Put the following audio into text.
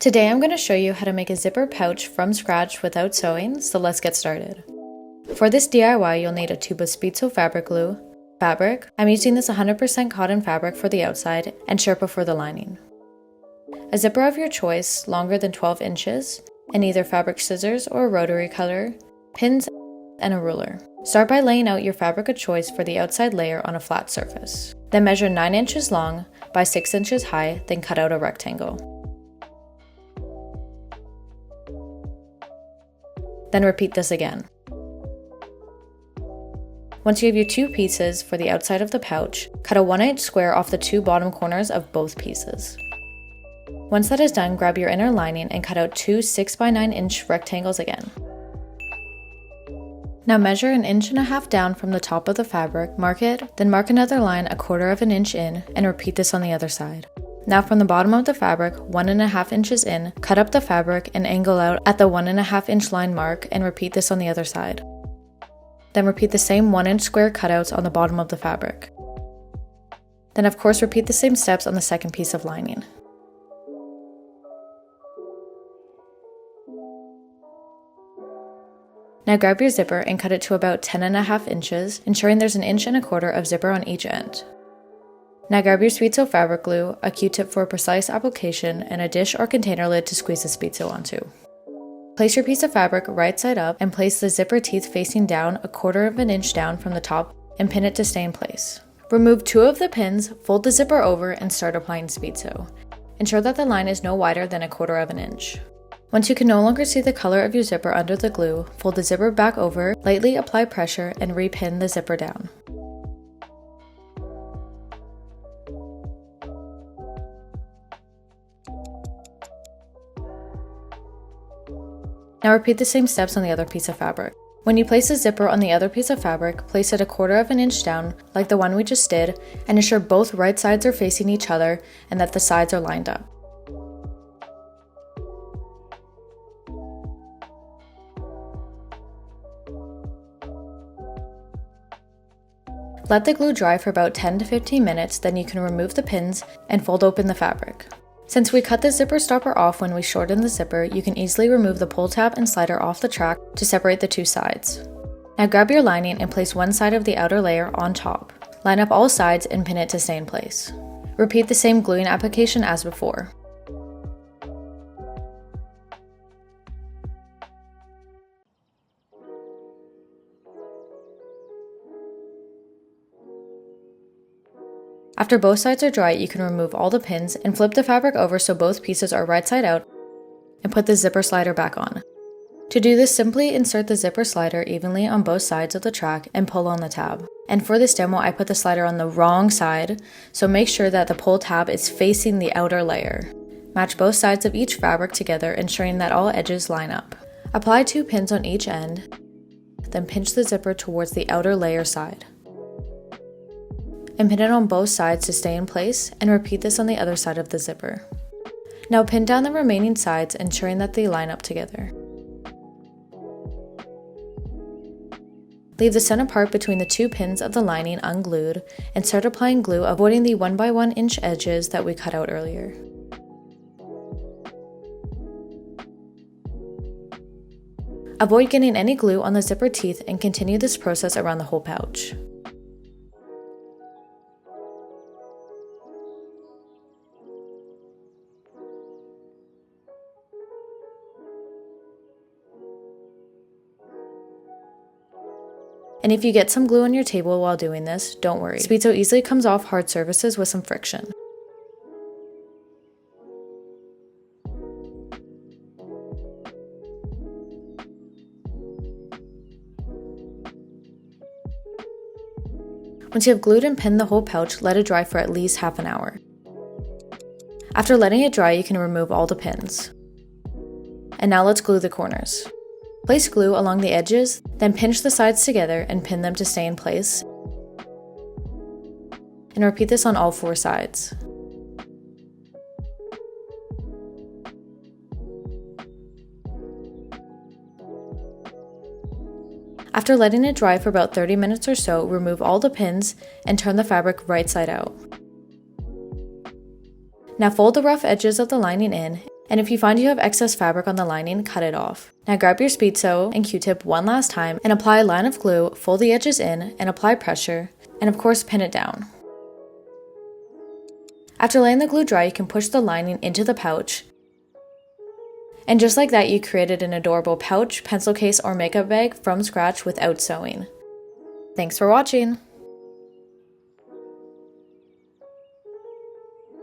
Today I'm going to show you how to make a zipper pouch from scratch without sewing, so let's get started. For this DIY, you'll need a tube of speedsew fabric glue, fabric, I'm using this 100% cotton fabric for the outside, and sherpa for the lining. A zipper of your choice, longer than 12 inches, and either fabric scissors or a rotary cutter, pins, and a ruler. Start by laying out your fabric of choice for the outside layer on a flat surface. Then measure 9 inches long by 6 inches high, then cut out a rectangle. Then repeat this again. Once you have your two pieces for the outside of the pouch, cut a 1/8 square off the two bottom corners of both pieces. Once that is done, grab your inner lining and cut out two 6 by 9 inch rectangles again. Now measure 1.5 inches down from the top of the fabric, mark it, then mark another line 1/4 inch in, and repeat this on the other side. Now from the bottom of the fabric, 1.5 inches in, cut up the fabric and angle out at the 1.5 inch line mark and repeat this on the other side. Then repeat the same 1 inch square cutouts on the bottom of the fabric. Then of course repeat the same steps on the second piece of lining. Now grab your zipper and cut it to about 10.5 inches, ensuring there's 1.25 inches of zipper on each end. Now grab your speedsew fabric glue, a Q-tip for a precise application, and a dish or container lid to squeeze the speedsew onto. Place your piece of fabric right side up and place the zipper teeth facing down 1/4 inch down from the top and pin it to stay in place. Remove 2 of the pins, fold the zipper over, and start applying speedsew. Ensure that the line is no wider than 1/4 inch. Once you can no longer see the color of your zipper under the glue, fold the zipper back over, lightly apply pressure, and repin the zipper down. Now repeat the same steps on the other piece of fabric. When you place the zipper on the other piece of fabric, place it 1/4 inch down, like the one we just did, and ensure both right sides are facing each other and that the sides are lined up. Let the glue dry for about 10 to 15 minutes, then you can remove the pins and fold open the fabric. Since we cut the zipper stopper off when we shortened the zipper, you can easily remove the pull tab and slider off the track to separate the two sides. Now grab your lining and place one side of the outer layer on top. Line up all sides and pin it to stay in place. Repeat the same gluing application as before. After both sides are dry, you can remove all the pins and flip the fabric over so both pieces are right side out and put the zipper slider back on. To do this, simply insert the zipper slider evenly on both sides of the track and pull on the tab. And for this demo, I put the slider on the wrong side, so make sure that the pull tab is facing the outer layer. Match both sides of each fabric together, ensuring that all edges line up. Apply 2 pins on each end, then pinch the zipper towards the outer layer side. And pin it on both sides to stay in place, and repeat this on the other side of the zipper. Now pin down the remaining sides, ensuring that they line up together. Leave the center part between the 2 pins of the lining unglued, and start applying glue, avoiding the 1 by 1 inch edges that we cut out earlier. Avoid getting any glue on the zipper teeth and continue this process around the whole pouch. And if you get some glue on your table while doing this, don't worry. Speedsew easily comes off hard surfaces with some friction. Once you have glued and pinned the whole pouch, let it dry for at least half an hour. After letting it dry, you can remove all the pins. And now let's glue the corners. Place glue along the edges, then pinch the sides together and pin them to stay in place. And repeat this on all 4 sides. After letting it dry for about 30 minutes or so, remove all the pins and turn the fabric right side out. Now fold the rough edges of the lining in And if you find you have excess fabric on the lining, cut it off. Now grab your speed sew and Q-tip one last time and apply a line of glue, fold the edges in, and apply pressure, and of course pin it down. After letting the glue dry, you can push the lining into the pouch. And just like that, you created an adorable pouch, pencil case, or makeup bag from scratch without sewing. Thanks for watching!